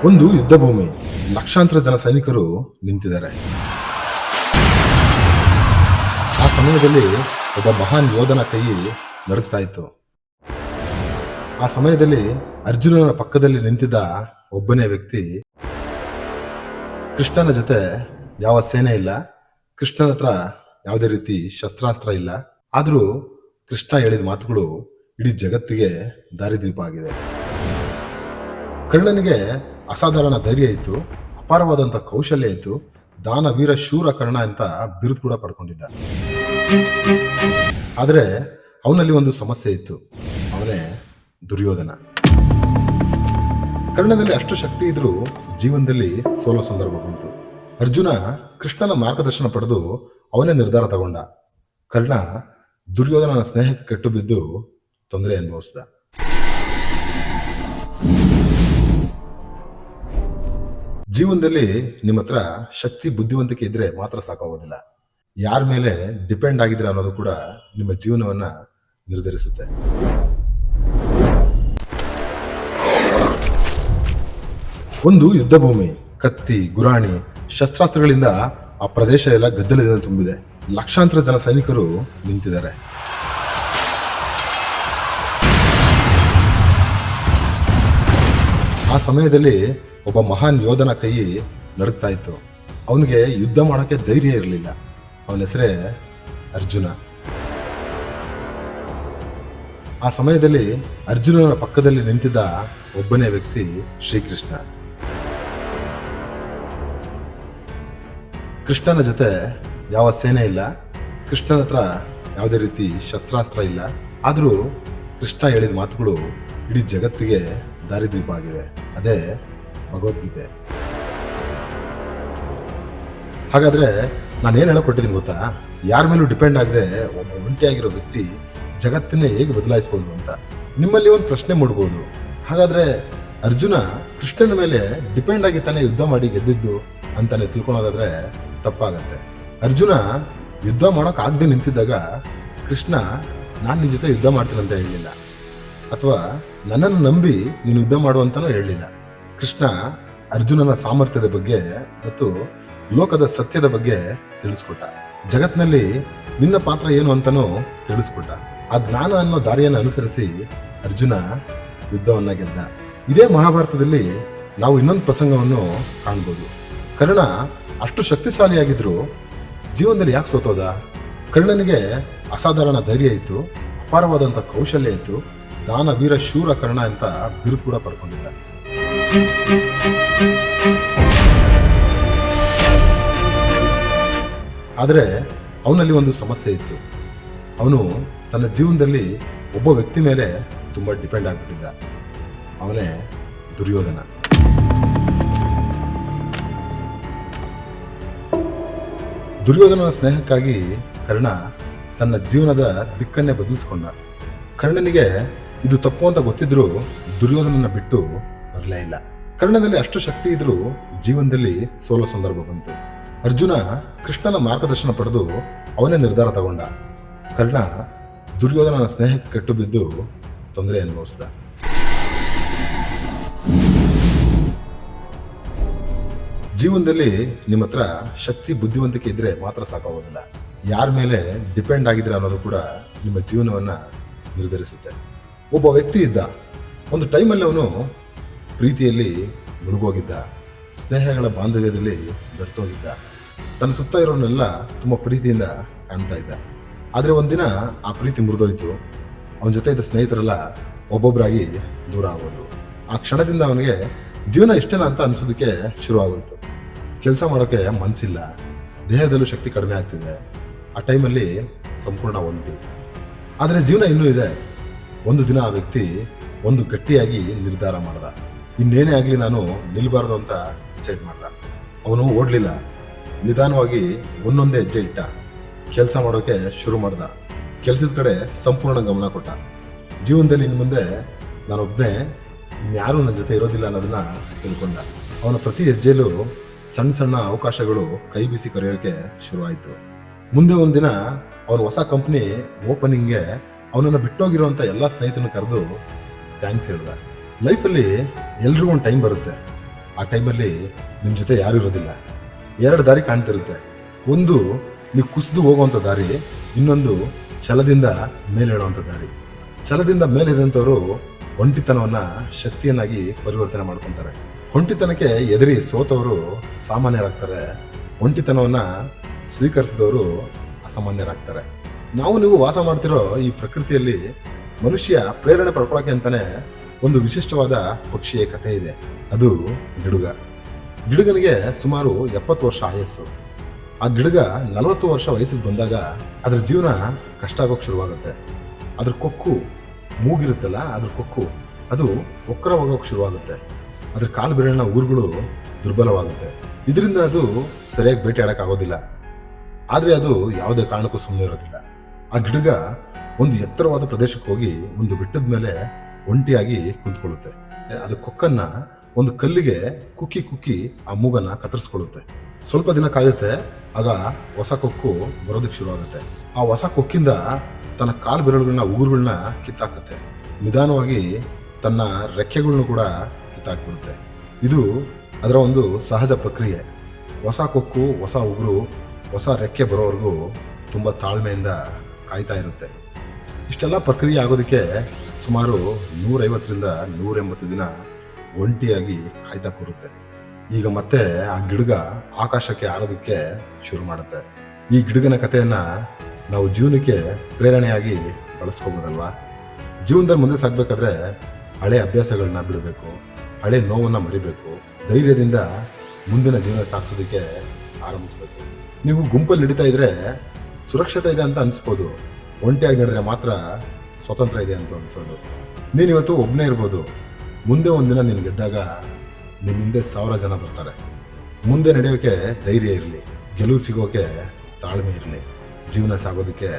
ಒಂದು ಯುದ್ಧ ಭೂಮಿ, ಲಕ್ಷಾಂತರ ಜನ ಸೈನಿಕರು ನಿಂತಿದ್ದಾರೆ. ಆ ಸಮಯದಲ್ಲಿ ಒಬ್ಬ ಮಹಾನ್ ಯೋಧನ ಕೈ ನಡುಗ್ತಾ ಇತ್ತು. ಆ ಸಮಯದಲ್ಲಿ ಅರ್ಜುನನ ಪಕ್ಕದಲ್ಲಿ ನಿಂತಿದ್ದ ಒಬ್ಬನೇ ವ್ಯಕ್ತಿ, ಕೃಷ್ಣನ ಜೊತೆ ಯಾವ ಸೇನೆ ಇಲ್ಲ, ಕೃಷ್ಣನ ಹತ್ರ ಯಾವುದೇ ರೀತಿ ಶಸ್ತ್ರಾಸ್ತ್ರ ಇಲ್ಲ. ಆದರೂ ಕೃಷ್ಣ ಹೇಳಿದ ಮಾತುಗಳು ಇಡೀ ಜಗತ್ತಿಗೆ ದಾರಿದೀಪ ಆಗಿದೆ. ಕರ್ಣನಿಗೆ ಅಸಾಧಾರಣ ಧೈರ್ಯ ಇತ್ತು, ಅಪಾರವಾದಂಥ ಕೌಶಲ್ಯ ಇತ್ತು, ದಾನ ವೀರ ಶೂರ ಕರ್ಣ ಅಂತ ಬಿರುದು ಕೂಡ ಪಡ್ಕೊಂಡಿದ್ದ. ಆದರೆ ಅವನಲ್ಲಿ ಒಂದು ಸಮಸ್ಯೆ ಇತ್ತು, ಅವನೇ ದುರ್ಯೋಧನ. ಕರ್ಣದಲ್ಲಿ ಅಷ್ಟು ಶಕ್ತಿ ಇದ್ರೂ ಜೀವನದಲ್ಲಿ ಸೋಲೋ ಸಂದರ್ಭ ಬಂತು. ಅರ್ಜುನ ಕೃಷ್ಣನ ಮಾರ್ಗದರ್ಶನ ಪಡೆದು ಅವನೇ ನಿರ್ಧಾರ ತಗೊಂಡ. ಕರ್ಣ ದುರ್ಯೋಧನನ ಸ್ನೇಹಕ್ಕೆ ಕೆಟ್ಟು ಬಿದ್ದು ತೊಂದರೆ ಅನುಭವಿಸಿದ. ಜೀವನದಲ್ಲಿ ನಿಮ್ಮ ಹತ್ರ ಶಕ್ತಿ ಬುದ್ಧಿವಂತಿಕೆ ಇದ್ರೆ ಮಾತ್ರ ಸಾಕಾಗೋದಿಲ್ಲ. ಯಾರ ಮೇಲೆ ಡಿಪೆಂಡ್ ಆಗಿದ್ರೆ ಅನ್ನೋದು ಕೂಡ ನಿಮ್ಮ ಜೀವನವನ್ನ ನಿರ್ಧರಿಸುತ್ತೆ. ಒಂದು ಯುದ್ಧ ಭೂಮಿ, ಕತ್ತಿ, ಗುರಾಣಿ, ಶಸ್ತ್ರಾಸ್ತ್ರಗಳಿಂದ ಆ ಪ್ರದೇಶ ಎಲ್ಲ ಗದ್ದಲದಿಂದ ತುಂಬಿದೆ. ಲಕ್ಷಾಂತರ ಜನ ಸೈನಿಕರು ನಿಂತಿದ್ದಾರೆ. ಆ ಸಮಯದಲ್ಲಿ ಒಬ್ಬ ಮಹಾನ್ ಯೋಧನ ಕೈ ನಡುಗ್ತಾ ಇತ್ತು. ಅವನಿಗೆ ಯುದ್ಧ ಮಾಡೋಕ್ಕೆ ಧೈರ್ಯ ಇರಲಿಲ್ಲ. ಅವನ ಹೆಸರೇ ಅರ್ಜುನ. ಆ ಸಮಯದಲ್ಲಿ ಅರ್ಜುನನ ಪಕ್ಕದಲ್ಲಿ ನಿಂತಿದ್ದ ಒಬ್ಬನೇ ವ್ಯಕ್ತಿ ಶ್ರೀಕೃಷ್ಣ. ಕೃಷ್ಣನ ಜೊತೆ ಯಾವ ಸೇನೆ ಇಲ್ಲ, ಕೃಷ್ಣನ ಹತ್ರ ಯಾವುದೇ ರೀತಿ ಶಸ್ತ್ರಾಸ್ತ್ರ ಇಲ್ಲ. ಆದರೂ ಕೃಷ್ಣ ಹೇಳಿದ ಮಾತುಗಳು ಇಡೀ ಜಗತ್ತಿಗೆ ದಾರಿದೀಪ ಆಗಿದೆ. ಅದೇ ಭಗವದ್ಗೀತೆ. ಹಾಗಾದ್ರೆ ನಾನೇನು ಹೇಳಕೊಟ್ಟಿದ್ದೀನಿ ಗೊತ್ತಾ? ಯಾರ ಮೇಲೂ ಡಿಪೆಂಡ್ ಆಗದೆ ಒಬ್ಬ ಒಂಟಿಯಾಗಿರೋ ವ್ಯಕ್ತಿ ಜಗತ್ತನ್ನೇ ಹೇಗೆ ಬದಲಾಯಿಸಬಹುದು ಅಂತ ನಿಮ್ಮಲ್ಲಿ ಒಂದು ಪ್ರಶ್ನೆ ಮೂಡ್ಬೋದು. ಹಾಗಾದ್ರೆ ಅರ್ಜುನ ಕೃಷ್ಣನ ಮೇಲೆ ಡಿಪೆಂಡ್ ಆಗಿ ತಾನೇ ಯುದ್ಧ ಮಾಡಿ ಗೆದ್ದಿದ್ದು ಅಂತಾನೆ ತಿಳ್ಕೊಳೋದಾದ್ರೆ ತಪ್ಪಾಗತ್ತೆ. ಅರ್ಜುನ ಯುದ್ಧ ಮಾಡೋಕೆ ಆಗದೆ ನಿಂತಿದ್ದಾಗ ಕೃಷ್ಣ ನಾನು ನಿನ್ನ ಜೊತೆ ಯುದ್ಧ ಮಾಡ್ತೀನಿ ಅಂತ ಹೇಳಲಿಲ್ಲ, ಅಥವಾ ನನ್ನನ್ನು ನಂಬಿ ನೀನು ಯುದ್ಧ ಮಾಡುವಂತನೂ ಹೇಳಲಿಲ್ಲ. ಕೃಷ್ಣ ಅರ್ಜುನನ ಸಾಮರ್ಥ್ಯದ ಬಗ್ಗೆ ಮತ್ತು ಲೋಕದ ಸತ್ಯದ ಬಗ್ಗೆ ತಿಳಿಸ್ಕೊಟ್ಟ. ಜಗತ್ನಲ್ಲಿ ನಿನ್ನ ಪಾತ್ರ ಏನು ಅಂತನೂ ತಿಳಿಸ್ಕೊಟ್ಟ. ಆ ಜ್ಞಾನ ಅನ್ನೋ ದಾರಿಯನ್ನು ಅನುಸರಿಸಿ ಅರ್ಜುನ ಯುದ್ಧವನ್ನ ಗೆದ್ದ. ಇದೇ ಮಹಾಭಾರತದಲ್ಲಿ ನಾವು ಇನ್ನೊಂದು ಪ್ರಸಂಗವನ್ನು ಕಾಣ್ಬೋದು. ಕರ್ಣ ಅಷ್ಟು ಶಕ್ತಿಶಾಲಿಯಾಗಿದ್ರು ಜೀವನದಲ್ಲಿ ಯಾಕೆ ಸೋತೋದ? ಕರ್ಣನಿಗೆ ಅಸಾಧಾರಣ ಧೈರ್ಯ ಇತ್ತು, ಅಪಾರವಾದಂಥ ಕೌಶಲ್ಯ ಇತ್ತು, ದಾನ ವೀರ ಶೂರ ಕರ್ಣ ಅಂತ ಬಿರುದು ಕೂಡ ಪಡ್ಕೊಂಡಿದ್ದ. ಆದರೆ ಅವನಲ್ಲಿ ಒಂದು ಸಮಸ್ಯೆ ಇತ್ತು. ಅವನು ತನ್ನ ಜೀವನದಲ್ಲಿ ಒಬ್ಬ ವ್ಯಕ್ತಿ ಮೇಲೆ ತುಂಬಾ ಡಿಪೆಂಡ್ ಆಗ್ಬಿಟ್ಟಿದ್ದ. ಅವನೇ ದುರ್ಯೋಧನ. ದುರ್ಯೋಧನನ ಸ್ನೇಹಕ್ಕಾಗಿ ಕರ್ಣ ತನ್ನ ಜೀವನದ ದಿಕ್ಕನ್ನೇ ಬದಲಿಸ್ಕೊಂಡ. ಕರ್ಣನಿಗೆ ಇದು ತಪ್ಪು ಅಂತ ಗೊತ್ತಿದ್ರೂ ದುರ್ಯೋಧನನ ಬಿಟ್ಟು ಬರಲೇ ಇಲ್ಲ. ಕರ್ಣದಲ್ಲಿ ಅಷ್ಟು ಶಕ್ತಿ ಇದ್ರೂ ಜೀವನದಲ್ಲಿ ಸೋಲೋ ಸಂದರ್ಭ ಬಂತು. ಅರ್ಜುನ ಕೃಷ್ಣನ ಮಾರ್ಗದರ್ಶನ ಪಡೆದು ಅವನೇ ನಿರ್ಧಾರ ತಗೊಂಡ. ಕರ್ಣ ದುರ್ಯೋಧನನ ಸ್ನೇಹಕ್ಕೆ ಕೆಟ್ಟು ಬಿದ್ದು ತೊಂದರೆ ಅನುಭವಿಸಿದ. ಜೀವನದಲ್ಲಿ ನಿಮ್ಮ ಹತ್ರ ಶಕ್ತಿ ಬುದ್ಧಿವಂತಿಕೆ ಇದ್ರೆ ಮಾತ್ರ ಸಾಕಾಗೋದಿಲ್ಲ. ಯಾರ ಮೇಲೆ ಡಿಪೆಂಡ್ ಆಗಿದ್ರೆ ಅನ್ನೋದು ಕೂಡ ನಿಮ್ಮ ಜೀವನವನ್ನ ನಿರ್ಧರಿಸುತ್ತೆ. ಒಬ್ಬ ವ್ಯಕ್ತಿ ಇದ್ದ, ಒಂದು ಟೈಮಲ್ಲಿ ಅವನು ಪ್ರೀತಿಯಲ್ಲಿ ಮುಳುಗೋಗಿದ್ದ, ಸ್ನೇಹಗಳ ಬಾಂಧವ್ಯದಲ್ಲಿ ಬೆರ್ತೋಗಿದ್ದ, ತನ್ನ ಸುತ್ತ ಇರೋನೆಲ್ಲ ತುಂಬ ಪ್ರೀತಿಯಿಂದ ಕಾಣ್ತಾ ಇದ್ದ. ಆದರೆ ಒಂದಿನ ಆ ಪ್ರೀತಿ ಮುರಿದೋಯ್ತು. ಅವನ ಜೊತೆ ಇದ್ದ ಸ್ನೇಹಿತರೆಲ್ಲ ಒಬ್ಬೊಬ್ಬರಾಗಿ ದೂರ ಆಗೋದು. ಆ ಕ್ಷಣದಿಂದ ಅವನಿಗೆ ಜೀವನ ಇಷ್ಟೇನ ಅಂತ ಅನ್ಸೋದಕ್ಕೆ ಶುರು ಆಗೋಯ್ತು. ಕೆಲಸ ಮಾಡೋಕ್ಕೆ ಮನಸ್ಸಿಲ್ಲ, ದೇಹದಲ್ಲೂ ಶಕ್ತಿ ಕಡಿಮೆ ಆಗ್ತಿದೆ. ಆ ಟೈಮಲ್ಲಿ ಸಂಪೂರ್ಣ ಒಂಟಿ. ಆದರೆ ಜೀವನ ಇನ್ನೂ ಇದೆ. ಒಂದು ದಿನ ಆ ವ್ಯಕ್ತಿ ಒಂದು ಗಟ್ಟಿಯಾಗಿ ನಿರ್ಧಾರ ಮಾಡ್ದ. ಇನ್ನೇನೇ ಆಗಲಿ ನಾನು ನಿಲ್ಬಾರ್ದು ಅಂತ ಡಿಸೈಡ್ ಮಾಡ್ದ. ಅವನು ಓಡಲಿಲ್ಲ, ನಿಧಾನವಾಗಿ ಒಂದೊಂದೇ ಹೆಜ್ಜೆ ಇಟ್ಟ. ಕೆಲಸ ಮಾಡೋಕೆ ಶುರು ಮಾಡ್ದ. ಕೆಲಸದ ಕಡೆ ಸಂಪೂರ್ಣ ಗಮನ ಕೊಟ್ಟ. ಜೀವನದಲ್ಲಿ ಇನ್ನು ಮುಂದೆ ನಾನೊಬ್ಬನೇ, ಇನ್ಯಾರೂ ನನ್ನ ಜೊತೆ ಇರೋದಿಲ್ಲ ಅನ್ನೋದನ್ನ ತಿಳ್ಕೊಂಡ. ಅವನ ಪ್ರತಿ ಹೆಜ್ಜೆಯಲ್ಲೂ ಸಣ್ಣ ಸಣ್ಣ ಅವಕಾಶಗಳು ಕೈ ಬೀಸಿ ಕರೆಯೋಕೆ ಶುರುವಾಯಿತು. ಮುಂದೆ ಒಂದಿನ ಅವನ ಹೊಸ ಕಂಪ್ನಿ ಓಪನಿಂಗ್ಗೆ ಅವನನ್ನು ಬಿಟ್ಟೋಗಿರುವಂಥ ಎಲ್ಲ ಸ್ನೇಹಿತರನ್ನು ಕರೆದು ಥ್ಯಾಂಕ್ಸ್ ಹೇಳ್ದ. ಲೈಫಲ್ಲಿ ಎಲ್ರಿಗೂ ಒಂದು ಟೈಮ್ ಬರುತ್ತೆ. ಆ ಟೈಮಲ್ಲಿ ನಿಮ್ಮ ಜೊತೆ ಯಾರೂ ಇರೋದಿಲ್ಲ. ಎರಡು ದಾರಿ ಕಾಣ್ತಿರುತ್ತೆ. ಒಂದು ನೀವು ಕುಸಿದು ಹೋಗುವಂಥ ದಾರಿ, ಇನ್ನೊಂದು ಛಲದಿಂದ ಮೇಲೆ ಹೇಳುವಂಥ ದಾರಿ. ಛಲದಿಂದ ಮೇಲೆ ಇದ್ದಂಥವ್ರು ಒಂಟಿತನವನ್ನ ಶಕ್ತಿಯನ್ನಾಗಿ ಪರಿವರ್ತನೆ ಮಾಡ್ಕೊತಾರೆ. ಒಂಟಿತನಕ್ಕೆ ಎದುರಿ ಸೋತವರು ಸಾಮಾನ್ಯರಾಗ್ತಾರೆ, ಒಂಟಿತನವನ್ನ ಸ್ವೀಕರಿಸಿದವರು ಅಸಾಮಾನ್ಯರಾಗ್ತಾರೆ. ನಾವು ನೀವು ವಾಸ ಮಾಡ್ತಿರೋ ಈ ಪ್ರಕೃತಿಯಲ್ಲಿ ಮನುಷ್ಯ ಪ್ರೇರಣೆ ಪಡ್ಕೊಳ್ಳೋಕೆ ಅಂತಾನೆ ಒಂದು ವಿಶಿಷ್ಟವಾದ ಪಕ್ಷಿಯ ಕಥೆ ಇದೆ. ಅದು ಗಿಡುಗ. ಗಿಡುಗನಿಗೆ ಸುಮಾರು 70 ವರ್ಷ ಆಯಸ್ಸು. ಆ ಗಿಡುಗ 40 ವರ್ಷ ವಯಸ್ಸಿಗೆ ಬಂದಾಗ ಅದ್ರ ಜೀವನ ಕಷ್ಟ ಆಗೋಕೆ ಶುರುವಾಗುತ್ತೆ. ಅದ್ರ ಕೊಕ್ಕು ಮೂಗಿರುತ್ತಲ್ಲ, ಅದ್ರ ಕೊಕ್ಕು ಅದು ವಕ್ರವಾಗೋಕೆ ಶುರುವಾಗುತ್ತೆ. ಅದ್ರ ಕಾಲು ಬೆರಳಿನ ಊರುಗಳು ದುರ್ಬಲವಾಗುತ್ತೆ. ಇದರಿಂದ ಅದು ಸರಿಯಾಗಿ ಬೇಟೆ ಆಡೋಕ್ಕಾಗೋದಿಲ್ಲ. ಆದರೆ ಅದು ಯಾವುದೇ ಕಾರಣಕ್ಕೂ ಸುಮ್ಮನೆ ಇರೋದಿಲ್ಲ. ಆ ಗಿಡುಗ ಒಂದು ಎತ್ತರವಾದ ಪ್ರದೇಶಕ್ಕೆ ಹೋಗಿ ಒಂದು ಬೆಟ್ಟದ ಮೇಲೆ ಒಂಟಿಯಾಗಿ ಕುಂತ್ಕೊಳ್ಳುತ್ತೆ. ಅದು ಕೊಕ್ಕನ್ನ ಒಂದು ಕಲ್ಲಿಗೆ ಕುಕ್ಕಿ ಕುಕ್ಕಿ ಆ ಮೂಗನ್ನ ಕತ್ತರಿಸ್ಕೊಳ್ಳುತ್ತೆ. ಸ್ವಲ್ಪ ದಿನ ಕಾಯುತ್ತೆ. ಆಗ ಹೊಸ ಕೊಕ್ಕು ಬರೋದಕ್ಕೆ ಶುರುವಾಗುತ್ತೆ. ಆ ಹೊಸ ಕೊಕ್ಕಿಂದ ತನ್ನ ಕಾಲು ಬೆರಳುಗಳನ್ನ ಉಗುರುಗಳನ್ನ ಕಿತ್ತಾಕುತ್ತೆ. ನಿಧಾನವಾಗಿ ತನ್ನ ರೆಕ್ಕೆಗಳನ್ನ ಕೂಡ ಕಿತ್ತಾಕ್ಬಿಡುತ್ತೆ. ಇದು ಅದರ ಒಂದು ಸಹಜ ಪ್ರಕ್ರಿಯೆ. ಹೊಸ ಕೊಕ್ಕು, ಹೊಸ ಉಗುರು, ಹೊಸ ರೆಕ್ಕೆ ಬರೋವರೆಗೂ ತುಂಬ ತಾಳ್ಮೆಯಿಂದ ಕಾಯ್ತಾ ಇರುತ್ತೆ. ಇಷ್ಟೆಲ್ಲ ಪ್ರಕ್ರಿಯೆ ಆಗೋದಕ್ಕೆ ಸುಮಾರು 150ರಿಂದ 180 ದಿನ ಒಂಟಿಯಾಗಿ ಕಾಯ್ತಾ ಕೂರುತ್ತೆ. ಈಗ ಮತ್ತೆ ಆ ಗಿಡುಗ ಆಕಾಶಕ್ಕೆ ಹಾರೋದಕ್ಕೆ ಶುರು ಮಾಡುತ್ತೆ. ಈ ಗಿಡುಗನ ಕಥೆಯನ್ನ ನಾವು ಜೀವನಕ್ಕೆ ಪ್ರೇರಣೆಯಾಗಿ ಬಳಸ್ಕೋಬೋದಲ್ವಾ? ಜೀವನದಲ್ಲಿ ಮುಂದೆ ಸಾಗಬೇಕಾದ್ರೆ ಹಳೆ ಅಭ್ಯಾಸಗಳನ್ನ ಬಿಡಬೇಕು, ಹಳೆ ನೋವನ್ನ ಮರಿಬೇಕು, ಧೈರ್ಯದಿಂದ ಮುಂದಿನ ಜೀವನ ಸಾಗಿಸೋದಕ್ಕೆ ಆರಂಭಿಸ್ಬೇಕು. ನೀವು ಗುಂಪಲ್ಲಿ ನಡೀತಾ ಇದ್ರೆ ಸುರಕ್ಷತೆ ಇದೆ ಅಂತ ಅನಿಸ್ಬೋದು, ಒಂಟಿಯಾಗಿ ನಡೆದ್ರೆ ಮಾತ್ರ ಸ್ವತಂತ್ರ ಇದೆ ಅಂತ ಅನ್ಸೋದು. ನೀನಿವತ್ತು ಒಬ್ಬನೇ ಇರ್ಬೋದು, ಮುಂದೆ ಒಂದಿನ ನೀನು ಗೆದ್ದಾಗ ನಿನ್ನ ಹಿಂದೆ 1000 ಜನ ಬರ್ತಾರೆ. ಮುಂದೆ ನಡೆಯೋಕೆ ಧೈರ್ಯ ಇರಲಿ, ಗೆಲುವು ಸಿಗೋಕೆ ತಾಳ್ಮೆ ಇರಲಿ, ಜೀವನ ಸಾಗೋದಕ್ಕೆ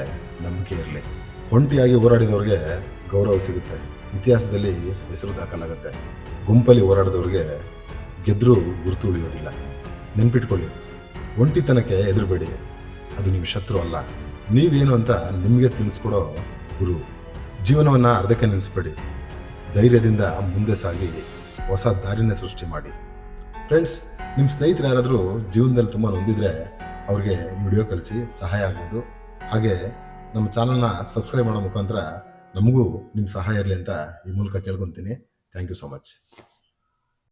ನಂಬಿಕೆ ಇರಲಿ. ಒಂಟಿಯಾಗಿ ಹೋರಾಡಿದವ್ರಿಗೆ ಗೌರವ ಸಿಗುತ್ತೆ, ಇತಿಹಾಸದಲ್ಲಿ ಹೆಸರು ದಾಖಲಾಗುತ್ತೆ. ಗುಂಪಲ್ಲಿ ಹೋರಾಡಿದವ್ರಿಗೆ ಗೆದ್ರೂ ಗುರುತು ಉಳಿಯೋದಿಲ್ಲ. ನೆನ್ಪಿಟ್ಕೊಳ್ಳಿ, ಒಂಟಿತನಕ್ಕೆ ಎದುರುಬೇಡಿ, ಅದು ನಿಮ್ಮ ಶತ್ರು ಅಲ್ಲ, ನೀವೇನು ಅಂತ ನಿಮಗೆ ತಿಳಿಸ್ಕೊಡೋ ಗುರು. ಜೀವನವನ್ನು ಅರ್ಧಕ್ಕೆ ನಿಲ್ಲಿಸ್ಬೇಡಿ, ಧೈರ್ಯದಿಂದ ಮುಂದೆ ಸಾಗಿ ಹೊಸ ದಾರಿನ ಸೃಷ್ಟಿ ಮಾಡಿ. ಫ್ರೆಂಡ್ಸ್, ನಿಮ್ಮ ಸ್ನೇಹಿತರು ಯಾರಾದರೂ ಜೀವನದಲ್ಲಿ ತುಂಬ ನೊಂದಿದ್ರೆ ಅವ್ರಿಗೆ ಈ ವಿಡಿಯೋ ಕಳಿಸಿ, ಸಹಾಯ ಆಗ್ಬೋದು. ಹಾಗೆ ನಮ್ಮ ಚಾನಲ್ನ ಸಬ್ಸ್ಕ್ರೈಬ್ ಮಾಡೋ ಮುಖಾಂತರ ನಮಗೂ ನಿಮ್ಮ ಸಹಾಯ ಇರಲಿ ಅಂತ ಈ ಮೂಲಕ ಕೇಳ್ಕೊತೀನಿ. Thank you so much.